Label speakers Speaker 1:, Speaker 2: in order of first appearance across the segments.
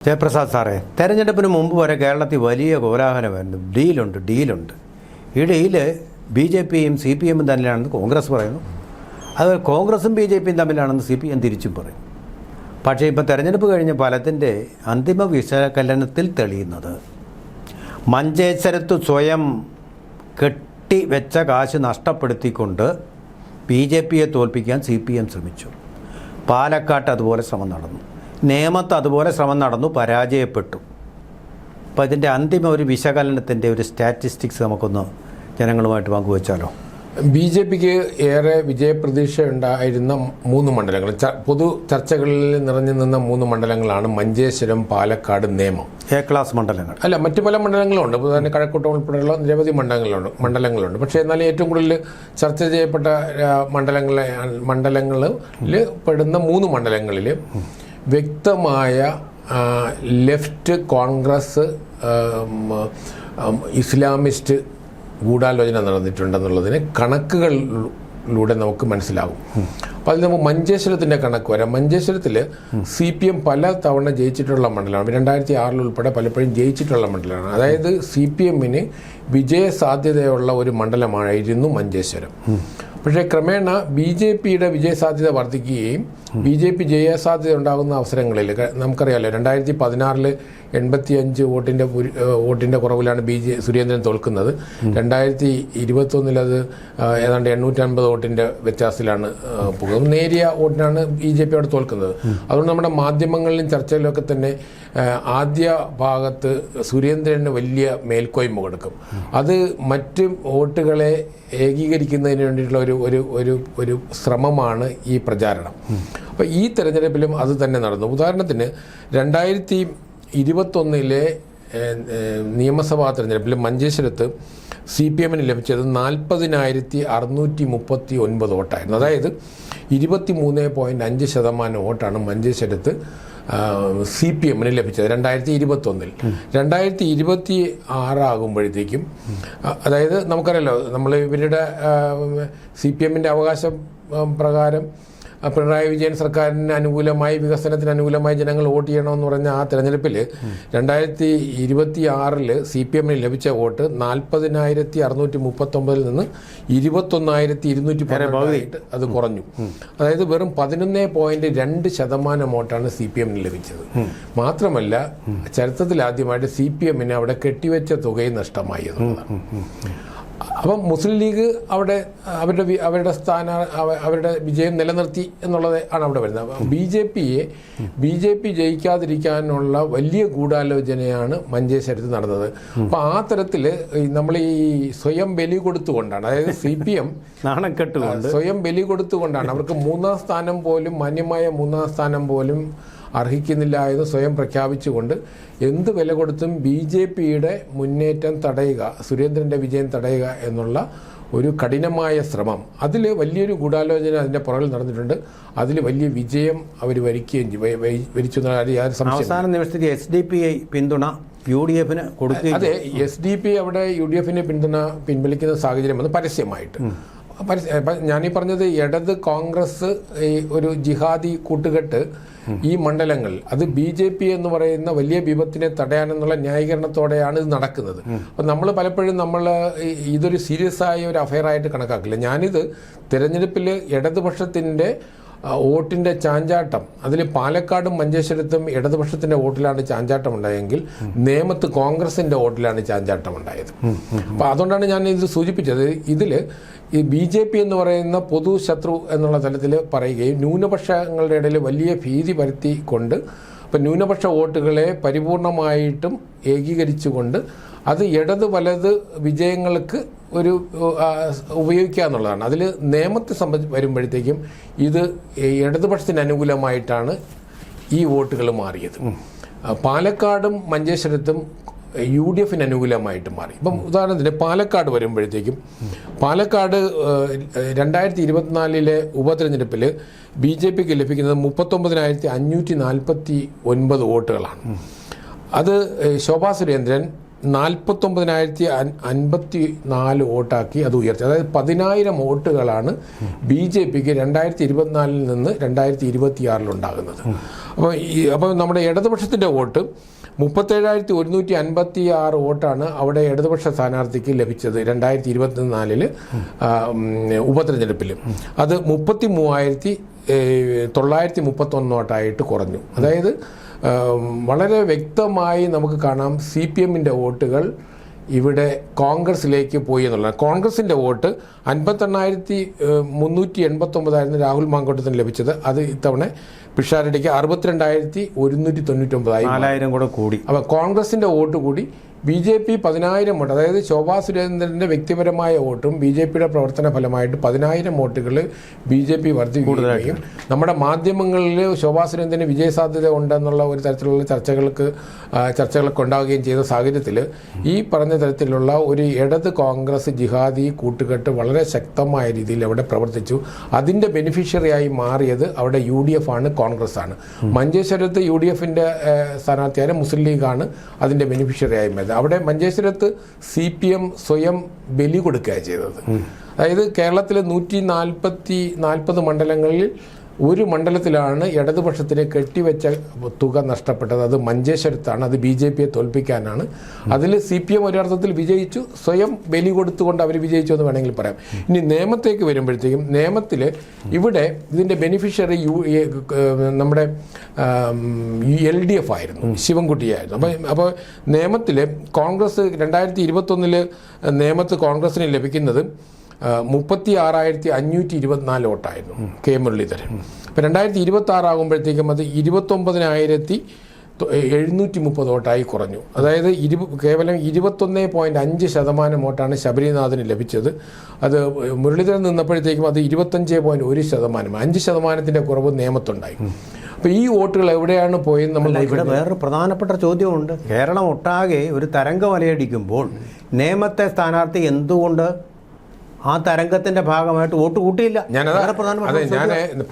Speaker 1: ജയപ്രസാദ് സാറേ, തെരഞ്ഞെടുപ്പിന് മുമ്പ് വരെ കേരളത്തിൽ വലിയ കോലാഹലമായിരുന്നു. ഡീലുണ്ട്. ഈ ഡീല് BJPയും CPMും തമ്മിലാണെന്ന് കോൺഗ്രസ് പറയുന്നു. അത് കോൺഗ്രസും BJPയും തമ്മിലാണെന്ന് CPM തിരിച്ചും പറയും. പക്ഷേ ഇപ്പോൾ തെരഞ്ഞെടുപ്പ് കഴിഞ്ഞ ഫലത്തിൻ്റെ അന്തിമ വിശകലനത്തിൽ തെളിയുന്നത് മഞ്ചേശ്വരത്ത് സ്വയം കെട്ടിവെച്ച കാശ് നഷ്ടപ്പെടുത്തിക്കൊണ്ട് BJPയെ തോൽപ്പിക്കാൻ CPM ശ്രമിച്ചു. പാലക്കാട്ട് അതുപോലെ ശ്രമം നടന്നു. നേമത്ത് അതുപോലെ ശ്രമം നടന്നു, പരാജയപ്പെട്ടു. അപ്പോൾ ഇതിൻ്റെ അന്തിമ ഒരു വിശകലനത്തിൻ്റെ ഒരു സ്റ്റാറ്റിസ്റ്റിക്സ് നമുക്കൊന്ന് ജനങ്ങളുമായിട്ട് പങ്കുവച്ചാലോ?
Speaker 2: BJPക്ക് ഏറെ വിജയപ്രതീക്ഷ ഉണ്ടായിരുന്ന 3 മണ്ഡലങ്ങൾ, പൊതു ചർച്ചകളിൽ നിറഞ്ഞു നിന്ന 3 മണ്ഡലങ്ങളാണ് മഞ്ചേശ്വരം, പാലക്കാട്, നേമം.
Speaker 1: A ക്ലാസ് മണ്ഡലങ്ങൾ
Speaker 2: അല്ല, മറ്റു പല മണ്ഡലങ്ങളുണ്ട്. ഇപ്പോൾ തന്നെ കഴക്കൂട്ടം ഉൾപ്പെടെയുള്ള നിരവധി മണ്ഡലങ്ങളുണ്ട്. പക്ഷേ എന്നാലും ഏറ്റവും കൂടുതൽ ചർച്ച ചെയ്യപ്പെട്ട മണ്ഡലങ്ങളിൽ പെടുന്ന 3 മണ്ഡലങ്ങളിൽ വ്യക്തമായ ലെഫ്റ്റ്, കോൺഗ്രസ്, ഇസ്ലാമിസ്റ്റ് ഗൂഢാലോചന നടന്നിട്ടുണ്ടെന്നുള്ളതിന് കണക്കുകളിലൂടെ നമുക്ക് മനസ്സിലാകും. അപ്പോൾ അതിൽ നമുക്ക് മഞ്ചേശ്വരത്തിൻ്റെ കണക്ക് വരാം. മഞ്ചേശ്വരത്തിൽ CPM പല തവണ ജയിച്ചിട്ടുള്ള മണ്ഡലമാണ്. 2006 ഉൾപ്പെടെ പലപ്പോഴും ജയിച്ചിട്ടുള്ള മണ്ഡലമാണ്. അതായത് CPMന് വിജയ സാധ്യതയുള്ള ഒരു മണ്ഡലമായിരുന്നു മഞ്ചേശ്വരം. പക്ഷേ ക്രമേണ BJPയുടെ വിജയസാധ്യത വർദ്ധിക്കുകയും BJP ജയസാധ്യത ഉണ്ടാകുന്ന അവസരങ്ങളിൽ നമുക്കറിയാമല്ലോ, 2016 85 വോട്ടിൻ്റെ കുറവിലാണ് സുരേന്ദ്രൻ തോൽക്കുന്നത്. 2021 അത് ഏതാണ്ട് 850 വോട്ടിൻ്റെ വ്യത്യാസത്തിലാണ് പോകുന്നത്. നേരിയ വോട്ടിനാണ് BJP അവിടെ തോൽക്കുന്നത്. അതുകൊണ്ട് നമ്മുടെ മാധ്യമങ്ങളിലും ചർച്ചകളിലൊക്കെ തന്നെ ആദ്യ ഭാഗത്ത് സുരേന്ദ്രന് വലിയ മേൽക്കോയ്മ കൊടുക്കും. അത് മറ്റ് വോട്ടുകളെ ഏകീകരിക്കുന്നതിന് വേണ്ടിയിട്ടുള്ള ഒരു ശ്രമമാണ് ഈ പ്രചാരണം. അപ്പോൾ ഈ തെരഞ്ഞെടുപ്പിലും അത് തന്നെ നടന്നു. ഉദാഹരണത്തിന് 2021 നിയമസഭാ തെരഞ്ഞെടുപ്പിൽ മഞ്ചേശ്വരത്ത് CPMന് ലഭിച്ചത് 40,639 വോട്ടായിരുന്നു. അതായത് 23.5% വോട്ടാണ് മഞ്ചേശ്വരത്ത് CPMന് ലഭിച്ചത് 2021. 2026 ആകുമ്പോഴത്തേക്കും, അതായത് നമുക്കറിയാലോ, നമ്മൾ ഇവരുടെ CPMൻ്റെ അവകാശം പ്രകാരം പിണറായി വിജയൻ സർക്കാരിന് അനുകൂലമായി, വികസനത്തിന് അനുകൂലമായി ജനങ്ങൾ വോട്ട് ചെയ്യണമെന്ന് പറഞ്ഞ ആ തെരഞ്ഞെടുപ്പിൽ 2026 CPMന് ലഭിച്ച വോട്ട് 40,639 നിന്ന് 21,210 അത് കുറഞ്ഞു. അതായത് വെറും 11.2% വോട്ടാണ് CPMന് ലഭിച്ചത്. മാത്രമല്ല, ചരിത്രത്തിൽ ആദ്യമായിട്ട് CPMന് അവിടെ കെട്ടിവെച്ച തുകയും നഷ്ടമായി എന്നുള്ളതാണ്. അപ്പം മുസ്ലിം ലീഗ് അവിടെ അവരുടെ വിജയം നിലനിർത്തി എന്നുള്ളത് ആണ് അവിടെ വരുന്നത്. BJP ജയിക്കാതിരിക്കാനുള്ള വലിയ ഗൂഢാലോചനയാണ് മഞ്ചേശ്വരത്ത് നടന്നത്. അപ്പം ആ തരത്തിൽ നമ്മൾ ഈ സ്വയം ബലി കൊടുത്തുകൊണ്ടാണ്, അതായത് CPM സ്വയം ബലി കൊടുത്തുകൊണ്ടാണ് അവർക്ക് 3ാം സ്ഥാനം പോലും, മാന്യമായ 3ാം സ്ഥാനം പോലും അർഹിക്കുന്നില്ല എന്ന് സ്വയം പ്രഖ്യാപിച്ചുകൊണ്ട് എന്ത് വില കൊടുത്തും BJPയുടെ മുന്നേറ്റം തടയുക, സുരേന്ദ്രൻ്റെ വിജയം തടയുക എന്നുള്ള ഒരു കഠിനമായ ശ്രമം, അതിൽ വലിയൊരു ഗൂഢാലോചന അതിൻ്റെ പുറകിൽ നടന്നിട്ടുണ്ട്. അതിൽ വലിയ വിജയം അവർ വരിച്ചു.
Speaker 1: അവസാന നിമിഷത്തിൽ SDP പിന്തുണ UDFന് കൊടുക്കുക.
Speaker 2: അതെ, SDP അവിടെ UDFന് പിന്തുണ പിൻവലിക്കുന്ന സാഹചര്യം വന്ന് പരസ്യമായിട്ട്. ഞാനീ പറഞ്ഞത് ഇടത് കോൺഗ്രസ് ഒരു ജിഹാദി കൂട്ടുകെട്ട് ഈ മണ്ഡലങ്ങൾ, അത് BJP എന്ന് പറയുന്ന വലിയ വിപത്തിനെ തടയാനെന്നുള്ള ന്യായീകരണത്തോടെയാണ് ഇത് നടക്കുന്നത്. അപ്പം നമ്മൾ പലപ്പോഴും ഇതൊരു സീരിയസ് ആയ ഒരു അഫയറായിട്ട് കണക്കാക്കില്ല. ഞാനിത് തിരഞ്ഞെടുപ്പിൽ ഇടതുപക്ഷത്തിൻ്റെ വോട്ടിൻ്റെ ചാഞ്ചാട്ടം, അതിൽ പാലക്കാടും മഞ്ചേശ്വരത്തും ഇടതുപക്ഷത്തിൻ്റെ വോട്ടിലാണ് ചാഞ്ചാട്ടം ഉണ്ടായെങ്കിൽ നേമത്ത് കോൺഗ്രസിൻ്റെ വോട്ടിലാണ് ചാഞ്ചാട്ടം ഉണ്ടായത്. അപ്പോൾ അതുകൊണ്ടാണ് ഞാൻ ഇത് സൂചിപ്പിച്ചത്. ഇതിൽ ഈ BJP എന്ന് പറയുന്ന പൊതു ശത്രു എന്നുള്ള തലത്തിൽ പറയുകയും ന്യൂനപക്ഷങ്ങളുടെ ഇടയിൽ വലിയ ഭീതി പരത്തിക്കൊണ്ട്, അപ്പം ന്യൂനപക്ഷ വോട്ടുകളെ പരിപൂർണമായിട്ടും ഏകീകരിച്ചുകൊണ്ട് അത് ഇടത് വലത് വിജയങ്ങൾക്ക് ഉപയോഗിക്കുക എന്നുള്ളതാണ്. അതിൽ നേമത്തെ വരുമ്പോഴത്തേക്കും ഇത് ഇടതുപക്ഷത്തിന് അനുകൂലമായിട്ടാണ് ഈ വോട്ടുകൾ മാറിയത്. പാലക്കാടും മഞ്ചേശ്വരത്തും UDFന് അനുകൂലമായിട്ട് മാറി. ഇപ്പം ഉദാഹരണത്തിന് പാലക്കാട് വരുമ്പോഴത്തേക്കും, പാലക്കാട് 2024 ഉപതെരഞ്ഞെടുപ്പിൽ BJPക്ക് ലഭിക്കുന്നത് 39,549 വോട്ടുകളാണ്. അത് ശോഭാ സുരേന്ദ്രൻ, 49,054 വോട്ടാക്കി അത് ഉയർത്തി. അതായത് 10,000 വോട്ടുകളാണ് BJPക്ക് 2024 നിന്ന് 2026 ഉണ്ടാകുന്നത്. അപ്പോൾ നമ്മുടെ ഇടതുപക്ഷത്തിൻ്റെ വോട്ട് 37,156 വോട്ടാണ് അവിടെ ഇടതുപക്ഷ സ്ഥാനാർത്ഥിക്ക് ലഭിച്ചത് 2024 ഉപതെരഞ്ഞെടുപ്പിൽ. അത് 33,931 വോട്ടായിട്ട് കുറഞ്ഞു. അതായത് വളരെ വ്യക്തമായി നമുക്ക് കാണാം CPMൻ്റെ വോട്ടുകൾ ഇവിടെ കോൺഗ്രസിലേക്ക് പോയി എന്നുള്ളതാണ്. കോൺഗ്രസിൻ്റെ വോട്ട് 58,389 രാഹുൽ മാങ്കൂട്ടത്തിന് ലഭിച്ചത്. അത് ഇത്തവണ പിഷാരടിക്ക് 62,199
Speaker 1: 4,000 കൂടെ കൂടി.
Speaker 2: അപ്പോൾ കോൺഗ്രസിൻ്റെ വോട്ട് കൂടി. BJP 10,000 വോട്ട്, അതായത് ശോഭാ സുരേന്ദ്രൻ്റെ വ്യക്തിപരമായ വോട്ടും BJPയുടെ പ്രവർത്തന ഫലമായിട്ട് 10,000 വോട്ടുകൾ BJP വർദ്ധിക്കുകയും നമ്മുടെ മാധ്യമങ്ങളിൽ ശോഭാ സുരേന്ദ്രന് വിജയസാധ്യത ഉണ്ടെന്നുള്ള ഒരു തരത്തിലുള്ള ചർച്ചകളൊക്കെ ഉണ്ടാവുകയും ചെയ്ത സാഹചര്യത്തിൽ ഈ പറഞ്ഞ തരത്തിലുള്ള ഒരു ഇടത് കോൺഗ്രസ് ജിഹാദി കൂട്ടുകെട്ട് വളരെ ശക്തമായ രീതിയിൽ അവിടെ പ്രവർത്തിച്ചു. അതിൻ്റെ ബെനിഫിഷ്യറിയായി മാറിയത് അവിടെ UDF ആണ്, കോൺഗ്രസ് ആണ്. മഞ്ചേശ്വരത്ത് UDFൻ്റെ സ്ഥാനാർത്ഥിയായ മുസ്ലിം ലീഗാണ് അതിൻ്റെ ബെനിഫിഷ്യറിയായി മാറിയത്. അവിടെ മഞ്ചേശ്വരത്ത് CPM സ്വയം ബലി കൊടുക്കുകയാണ് ചെയ്തത്. അതായത് കേരളത്തിലെ 140 മണ്ഡലങ്ങളിൽ ഒരു മണ്ഡലത്തിലാണ് ഇടതുപക്ഷത്തിന് കെട്ടിവെച്ച തുക നഷ്ടപ്പെട്ടത്. അത് മഞ്ചേശ്വരത്താണ്. അത് BJPയെ തോൽപ്പിക്കാനാണ്. അതിൽ CPM ഒരർത്ഥത്തിൽ വിജയിച്ചു, സ്വയം ബലി കൊടുത്തുകൊണ്ട് അവർ വിജയിച്ചു എന്ന് വേണമെങ്കിൽ പറയാം. ഇനി നിയമത്തേക്ക് വരുമ്പോഴത്തേക്കും നിയമത്തിൽ ഇവിടെ ഇതിൻ്റെ ബെനിഫിഷ്യറി നമ്മുടെ LDF ആയിരുന്നു, ശിവൻകുട്ടിയായിരുന്നു. അപ്പോൾ നിയമത്തിൽ കോൺഗ്രസ് 2021 നിയമത്ത് കോൺഗ്രസിന് ലഭിക്കുന്നത് 36,524 വോട്ടായിരുന്നു കെ മുരളീധരൻ. അപ്പോൾ 2026 ആകുമ്പോഴത്തേക്കും അത് 29,730 വോട്ടായി കുറഞ്ഞു. അതായത് കേവലം 21.5% വോട്ടാണ് ശബരിനാഥിന് ലഭിച്ചത്. അത് മുരളീധരൻ നിന്നപ്പോഴത്തേക്കും അത് 25.1%, 5% കുറവ് നിയമത്തുണ്ടായി. അപ്പോൾ ഈ വോട്ടുകൾ എവിടെയാണ് പോയെന്ന് നമ്മൾ
Speaker 1: ഇവിടെ വേറൊരു പ്രധാനപ്പെട്ട ചോദ്യമുണ്ട്. കേരളം ഒട്ടാകെ ഒരു തരംഗം അലയടിക്കുമ്പോൾ നേമത്തെ സ്ഥാനാർത്ഥി എന്തുകൊണ്ട് ആ തരംഗത്തിന്റെ ഭാഗമായിട്ട് വോട്ട് കൂട്ടിയില്ല?
Speaker 2: ഞാൻ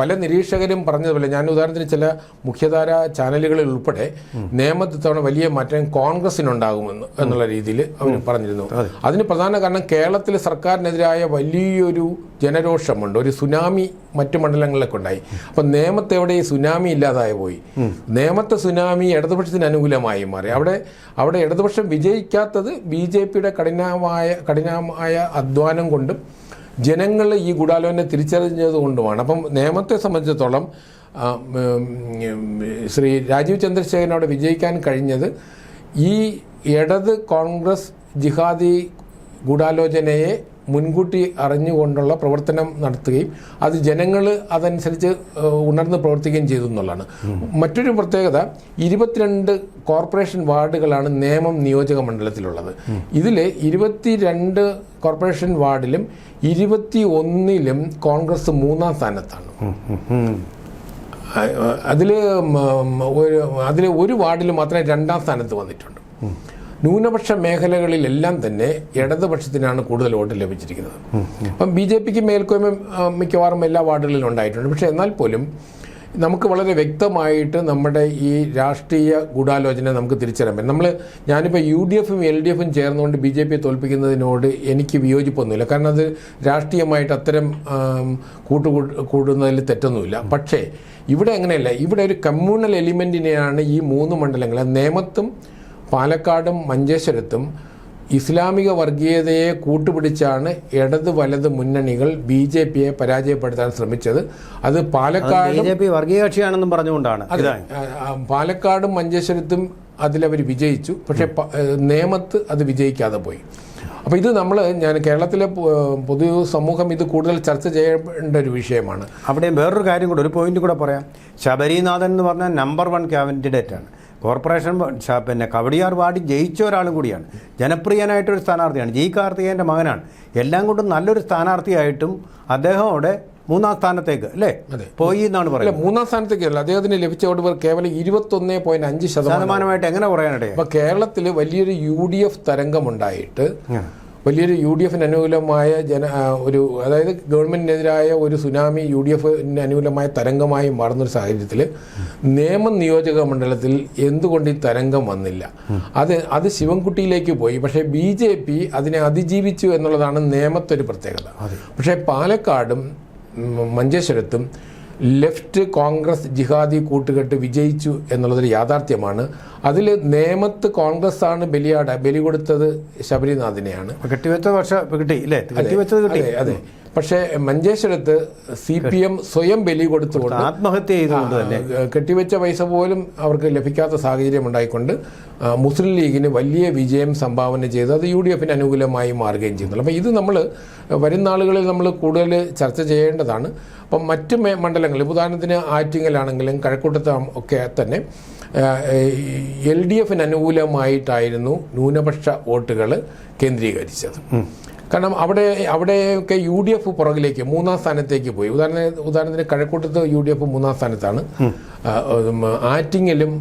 Speaker 2: പല നിരീക്ഷകരും പറഞ്ഞതുപോലെ, ഞാൻ ഉദാഹരണത്തിന് ചില മുഖ്യധാര ചാനലുകളിൽ ഉൾപ്പെടെ നിയമത്തിൽ തവണ വലിയ മാറ്റം കോൺഗ്രസിനുണ്ടാകുമെന്ന് എന്നുള്ള രീതിയിൽ അവർ പറഞ്ഞിരുന്നു. അതിന് പ്രധാന കാരണം കേരളത്തിലെ സർക്കാരിനെതിരായ വലിയൊരു ജനരോഷമുണ്ട്, ഒരു സുനാമി മറ്റു മണ്ഡലങ്ങളിലൊക്കെ ഉണ്ടായി. അപ്പം നേമത്തെ എവിടെ ഈ സുനാമി ഇല്ലാതായി പോയി. നേമത്തെ സുനാമി ഇടതുപക്ഷത്തിന് അനുകൂലമായി മാറി. അവിടെ ഇടതുപക്ഷം വിജയിക്കാത്തത് BJPയുടെ കഠിനമായ അധ്വാനം കൊണ്ടും ജനങ്ങൾ ഈ ഗൂഢാലോചന തിരിച്ചറിഞ്ഞത് കൊണ്ടുമാണ്. അപ്പം നേമത്തെ സംബന്ധിച്ചിടത്തോളം ശ്രീ രാജീവ് ചന്ദ്രശേഖരൻ അവിടെ വിജയിക്കാൻ കഴിഞ്ഞത് ഈ ഇടത് കോൺഗ്രസ് ജിഹാദി ഗൂഢാലോചനയെ മുൻകൂട്ടി അറിഞ്ഞുകൊണ്ടുള്ള പ്രവർത്തനം നടത്തുകയും അത് ജനങ്ങൾ അതനുസരിച്ച് ഉണർന്ന് പ്രവർത്തിക്കുകയും ചെയ്തു എന്നുള്ളതാണ്. മറ്റൊരു പ്രത്യേകത, 22 കോർപ്പറേഷൻ വാർഡുകളാണ് നേമം നിയോജക മണ്ഡലത്തിലുള്ളത്. ഇതിൽ 22 കോർപ്പറേഷൻ വാർഡിലും 21 കോൺഗ്രസ് 3-ാം സ്ഥാനത്താണ്. അതിൽ ഒരു വാർഡിൽ മാത്രമേ 2-ാം സ്ഥാനത്ത് വന്നിട്ടുണ്ട്. ന്യൂനപക്ഷ മേഖലകളിലെല്ലാം തന്നെ ഇടതുപക്ഷത്തിനാണ് കൂടുതൽ വോട്ട് ലഭിച്ചിരിക്കുന്നത്. അപ്പം BJPക്ക് മേൽക്കോയ്മ മിക്കവാറും എല്ലാ വാർഡുകളിലും ഉണ്ടായിട്ടുണ്ട്. പക്ഷേ എന്നാൽ പോലും നമുക്ക് വളരെ വ്യക്തമായിട്ട് നമ്മുടെ ഈ രാഷ്ട്രീയ ഗൂഢാലോചന നമുക്ക് തിരിച്ചറിയാൻ പറ്റും. ഞാനിപ്പോൾ UDFും LDFും ചേർന്നുകൊണ്ട് BJPയെ തോൽപ്പിക്കുന്നതിനോട് എനിക്ക് വിയോജിപ്പൊന്നുമില്ല. കാരണം അത് രാഷ്ട്രീയമായിട്ട് അത്തരം കൂടുന്നതിൽ തെറ്റൊന്നുമില്ല. പക്ഷേ ഇവിടെ അങ്ങനെയല്ല. ഇവിടെ ഒരു കമ്മ്യൂണൽ എലിമെൻറ്റിനെയാണ് ഈ 3 മണ്ഡലങ്ങൾ, നേമത്തും പാലക്കാടും മഞ്ചേശ്വരത്തും ഇസ്ലാമിക വർഗീയതയെ കൂട്ടുപിടിച്ചാണ് ഇടത് വലത് മുന്നണികൾ BJPയെ പരാജയപ്പെടുത്താൻ ശ്രമിച്ചത്. അത് പാലക്കാട്
Speaker 1: വർഗീയ കക്ഷിയാണെന്നും പറഞ്ഞുകൊണ്ടാണ്.
Speaker 2: പാലക്കാടും മഞ്ചേശ്വരത്തും അതിലവർ വിജയിച്ചു. പക്ഷേ നേമത്ത് അത് വിജയിക്കാതെ പോയി. അപ്പോൾ ഇത് ഞാൻ കേരളത്തിലെ പൊതുസമൂഹം ഇത് കൂടുതൽ ചർച്ച ചെയ്യേണ്ട ഒരു വിഷയമാണ്.
Speaker 1: അവിടെ വേറൊരു കാര്യം കൂടെ, ഒരു പോയിന്റ് കൂടെ പറയാം. ശബരിനാഥൻ എന്ന് പറഞ്ഞാൽ നമ്പർ 1 കാൻഡിഡേറ്റാണ്. കോർപ്പറേഷൻ കവടിയാർ വാർഡിൽ ജയിച്ച ഒരാളും കൂടിയാണ്. ജനപ്രിയനായിട്ടൊരു സ്ഥാനാർത്ഥിയാണ്. G. കാർത്തികേയൻ്റെ മകനാണ്. എല്ലാം കൊണ്ടും നല്ലൊരു സ്ഥാനാർത്ഥിയായിട്ടും അദ്ദേഹം അവിടെ 3-ാം സ്ഥാനത്തേക്ക് അല്ലേ പോയി എന്നാണ് പറയുന്നത്.
Speaker 2: 3-ാം സ്ഥാനത്തേക്കല്ല, അദ്ദേഹത്തിന് ലഭിച്ച വോട്ട് കേവലം 21.5%
Speaker 1: എങ്ങനെ പറയാനിടയെ?
Speaker 2: അപ്പോൾ കേരളത്തിൽ വലിയൊരു UDF തരംഗമുണ്ടായിട്ട് വലിയൊരു UDF അനുകൂലമായ ഒരു അതായത് ഗവൺമെന്റിനെതിരായ ഒരു സുനാമി UDF അനുകൂലമായ തരംഗമായി മാറുന്നൊരു സാഹചര്യത്തിൽ നേമം നിയോജക മണ്ഡലത്തിൽ എന്തുകൊണ്ട് ഈ തരംഗം വന്നില്ല? അത് ശിവൻകുട്ടിയിലേക്ക് പോയി. പക്ഷേ BJP അതിനെ അതിജീവിച്ചു എന്നുള്ളതാണ് നേമത്തൊരു പ്രത്യേകത. പക്ഷേ പാലക്കാടും മഞ്ചേശ്വരത്തും ലെഫ്റ്റ് കോൺഗ്രസ് ജിഹാദി കൂട്ടുകെട്ട് വിജയിച്ചു എന്നുള്ളതൊരു യാഥാർത്ഥ്യമാണ്. അതിൽ നേമത്ത് കോൺഗ്രസ് ആണ് ബലി കൊടുത്തത് ശബരിനാഥിനെയാണ്. അതെ. പക്ഷേ മഞ്ചേശ്വരത്ത് CPM സ്വയം ബലി കൊടുത്തുകൊണ്ട്
Speaker 1: ആത്മഹത്യ ചെയ്തുകൊണ്ട് തന്നെ
Speaker 2: കെട്ടിവെച്ച പൈസ പോലും അവർക്ക് ലഭിക്കാത്ത സാഹചര്യം ഉണ്ടായിക്കൊണ്ട് മുസ്ലിം ലീഗിന് വലിയ വിജയം സംഭാവന ചെയ്ത് അത് UDFന് അനുകൂലമായി മാറുകയും ചെയ്യുന്നുള്ളൂ. അപ്പം ഇത് നമ്മൾ വരും നാളുകളിൽ നമ്മൾ കൂടുതൽ ചർച്ച ചെയ്യേണ്ടതാണ്. അപ്പം മറ്റ് മണ്ഡലങ്ങളിൽ ഉദാഹരണത്തിന് ആറ്റിങ്ങലാണെങ്കിലും കഴക്കൂട്ടത്ത് ഒക്കെ തന്നെ LDFന് അനുകൂലമായിട്ടായിരുന്നു ന്യൂനപക്ഷ വോട്ടുകൾ കേന്ദ്രീകരിച്ചത്. കാരണം അവിടെയൊക്കെ UDF പുറകിലേക്ക് 3ാം സ്ഥാനത്തേക്ക് പോയി. ഉദാഹരണത്തിന് കഴക്കൂട്ടത്ത് UDF 3ാം സ്ഥാനത്താണ്. ആറ്റിങ്ങലും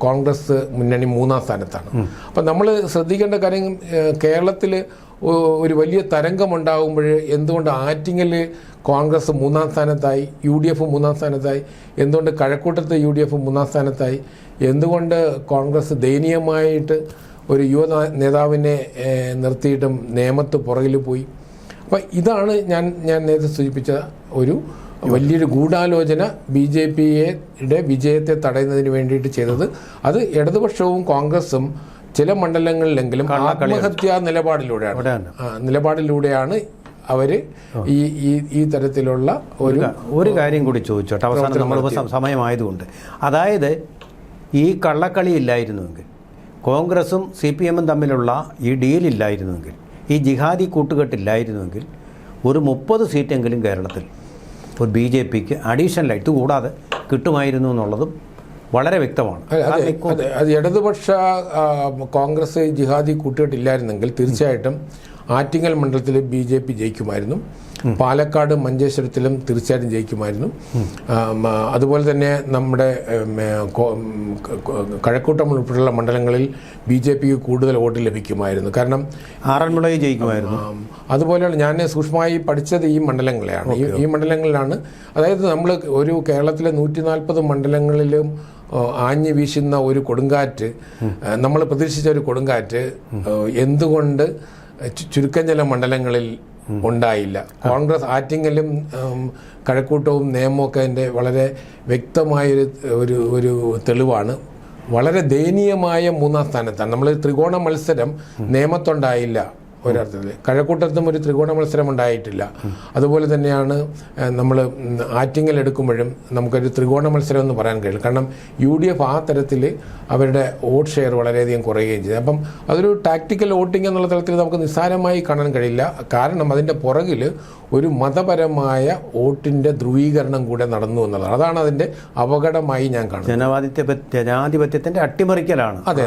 Speaker 2: കോൺഗ്രസ് മുന്നണി 3ാം സ്ഥാനത്താണ്. അപ്പം നമ്മൾ ശ്രദ്ധിക്കേണ്ട കാര്യം കേരളത്തിൽ ഒരു വലിയ തരംഗമുണ്ടാകുമ്പോൾ എന്തുകൊണ്ട് ആറ്റിങ്ങൽ കോൺഗ്രസ് 3ാം സ്ഥാനത്തായി, UDF 3ാം സ്ഥാനത്തായി, എന്തുകൊണ്ട് കഴക്കൂട്ടത്ത് UDF 3ാം സ്ഥാനത്തായി, എന്തുകൊണ്ട് കോൺഗ്രസ് ദയനീയമായിട്ട് ഒരു യുവ നേതാവിനെ നിർത്തിയിട്ടും നേമത്ത് പുറകിൽ പോയി? അപ്പം ഇതാണ് ഞാൻ നേരത്തെ സൂചിപ്പിച്ച ഒരു വലിയൊരു ഗൂഢാലോചന BJPയുടെ വിജയത്തെ തടയുന്നതിന് വേണ്ടിയിട്ട് ചെയ്തത്. അത് ഇടതുപക്ഷവും കോൺഗ്രസും ചില മണ്ഡലങ്ങളിലെങ്കിലും ആത്മഹത്യാ നിലപാടിലൂടെയാണ് അവർ ഈ തരത്തിലുള്ള
Speaker 1: ഒരു കാര്യം കൂടി ചോദിച്ചോട്ടെ അവസാനം നമ്മളിപ്പോൾ സമയമായതുകൊണ്ട്. അതായത് ഈ കള്ളക്കളി ഇല്ലായിരുന്നുവെങ്കിൽ, കോൺഗ്രസും CPMും തമ്മിലുള്ള ഈ ഡീലില്ലായിരുന്നുവെങ്കിൽ, ഈ ജിഹാദി കൂട്ടുകെട്ടില്ലായിരുന്നുവെങ്കിൽ ഒരു 30 സീറ്റെങ്കിലും കേരളത്തിൽ ഒരു BJPക്ക് അഡീഷണലായി ഇത് കൂടാതെ കിട്ടുമായിരുന്നു എന്നുള്ളതും വളരെ വ്യക്തമാണ്.
Speaker 2: അത് ഇടതുപക്ഷ കോൺഗ്രസ് ജിഹാദി കൂട്ടുകെട്ടില്ലായിരുന്നെങ്കിൽ തീർച്ചയായിട്ടും ആറ്റിങ്ങൽ മണ്ഡലത്തിൽ BJP ജയിക്കുമായിരുന്നു. പാലക്കാട് മഞ്ചേശ്വരത്തിലും തീർച്ചയായിട്ടും ജയിക്കുമായിരുന്നു. അതുപോലെ തന്നെ നമ്മുടെ കഴക്കൂട്ടം ഉൾപ്പെടെയുള്ള മണ്ഡലങ്ങളിൽ BJPക്ക് കൂടുതൽ വോട്ട് ലഭിക്കുമായിരുന്നു. കാരണം
Speaker 1: ആറന്മുളയിൽ ജയിക്കുമായിരുന്നു.
Speaker 2: അതുപോലെയാണ് ഞാൻ സൂക്ഷ്മമായി പഠിച്ചത് ഈ മണ്ഡലങ്ങളെയാണ്. ഈ മണ്ഡലങ്ങളിലാണ്, അതായത് നമ്മൾ ഒരു കേരളത്തിലെ 140 മണ്ഡലങ്ങളിലും ആഞ്ഞു വീശുന്ന ഒരു കൊടുങ്കാറ്റ്, നമ്മൾ പ്രതീക്ഷിച്ച ഒരു കൊടുങ്കാറ്റ് എന്തുകൊണ്ട് ചുരുക്കം ചില മണ്ഡലങ്ങളിൽ ഉണ്ടായില്ല? കോൺഗ്രസ് ആറ്റിങ്ങലും കഴക്കൂട്ടവും നേമമൊക്കെ അതിൻ്റെ വളരെ വ്യക്തമായൊരു ഒരു തെളിവാണ്. വളരെ ദയനീയമായ 3ാം സ്ഥാനത്താണ്. നമ്മൾ ത്രികോണ മത്സരം നേമത്തുണ്ടായില്ല, ഒരർത്ഥത്തിൽ കഴക്കൂട്ടത്തും ഒരു ത്രികോണ മത്സരം ഉണ്ടായിട്ടില്ല. അതുപോലെ തന്നെയാണ് നമ്മൾ ആറ്റിങ്ങൽ എടുക്കുമ്പോഴും നമുക്കൊരു ത്രികോണ മത്സരം എന്ന് പറയാൻ കഴിയില്ല. കാരണം UDF ആ തരത്തിൽ അവരുടെ വോട്ട് ഷെയർ വളരെയധികം കുറയുകയും ചെയ്തു. അപ്പം അതൊരു ടാക്ടിക്കൽ വോട്ടിംഗ് എന്നുള്ള തലത്തിൽ നമുക്ക് നിസ്സാരമായി കാണാൻ കഴിയില്ല. കാരണം അതിൻ്റെ പുറകിൽ ഒരു മതപരമായ വോട്ടിൻ്റെ ധ്രുവീകരണം കൂടെ നടന്നു എന്നുള്ളതാണ്. അതാണ് അതിൻ്റെ അപകടമായി ഞാൻ കാണുന്നത്.
Speaker 1: ജനാധിപത്യത്തിൻ്റെ അട്ടിമറിക്കലാണ്.
Speaker 2: അതെ.